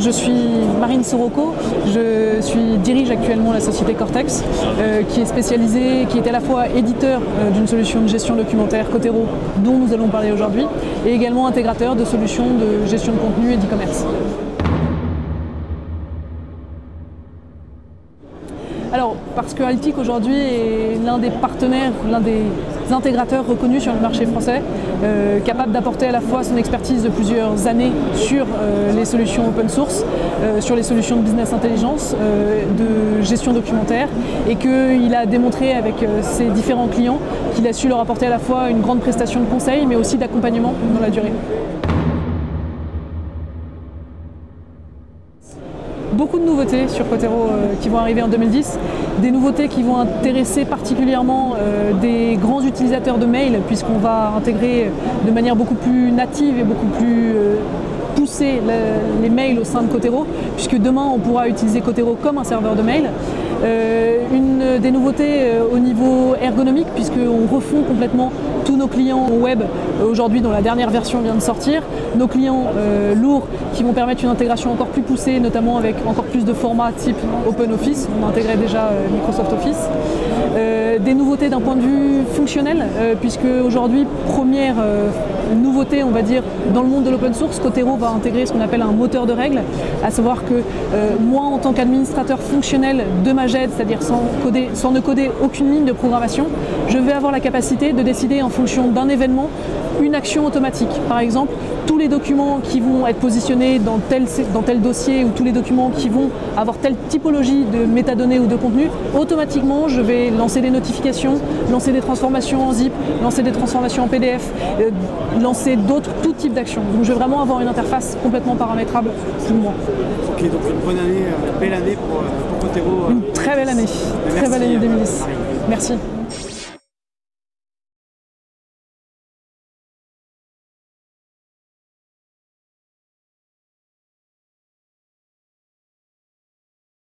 je suis Marine Soroko, dirige actuellement la société Cortex, qui est spécialisée, qui est à la fois éditeur d'une solution de gestion documentaire Cotero, dont nous allons parler aujourd'hui, et également intégrateur de solutions de gestion de contenu et d'e-commerce. Alors, parce que Altic aujourd'hui est l'un des partenaires, l'un des intégrateurs reconnus sur le marché français, capable d'apporter à la fois son expertise de plusieurs années sur les solutions open source, sur les solutions de business intelligence, de gestion documentaire, et qu'il a démontré avec ses différents clients qu'il a su leur apporter à la fois une grande prestation de conseil, mais aussi d'accompagnement dans la durée. Beaucoup de nouveautés sur Cotero qui vont arriver en 2010, des nouveautés qui vont intéresser particulièrement des grands utilisateurs de mail, puisqu'on va intégrer de manière beaucoup plus native et beaucoup plus poussée les mails au sein de Cotero, puisque demain on pourra utiliser Cotero comme un serveur de mail. Une des nouveautés au niveau ergonomique, puisqu'on refond complètement tous nos clients web aujourd'hui dont la dernière version vient de sortir, nos clients lourds qui vont permettre une intégration encore plus poussée, notamment avec encore plus de formats type OpenOffice, on intégrait déjà Microsoft Office. Des nouveautés d'un point de vue fonctionnel, puisque aujourd'hui, première nouveauté, on va dire, dans le monde de l'open source, Cotero va intégrer ce qu'on appelle un moteur de règles, à savoir que moi, en tant qu'administrateur fonctionnel de Maged, c'est-à-dire sans ne coder aucune ligne de programmation, je vais avoir la capacité de décider en fonction d'un événement une action automatique. Par exemple, tous les documents qui vont être positionnés dans tel dossier ou tous les documents qui vont avoir telle typologie de métadonnées ou de contenu, automatiquement je vais lancer des notifications, lancer des transformations en zip, lancer des transformations en PDF, lancer tout type d'actions. Donc je vais vraiment avoir une interface complètement paramétrable pour moi. Ok, donc une bonne année, belle année pour Cotero. Une très belle année, très belle année 2010. Merci.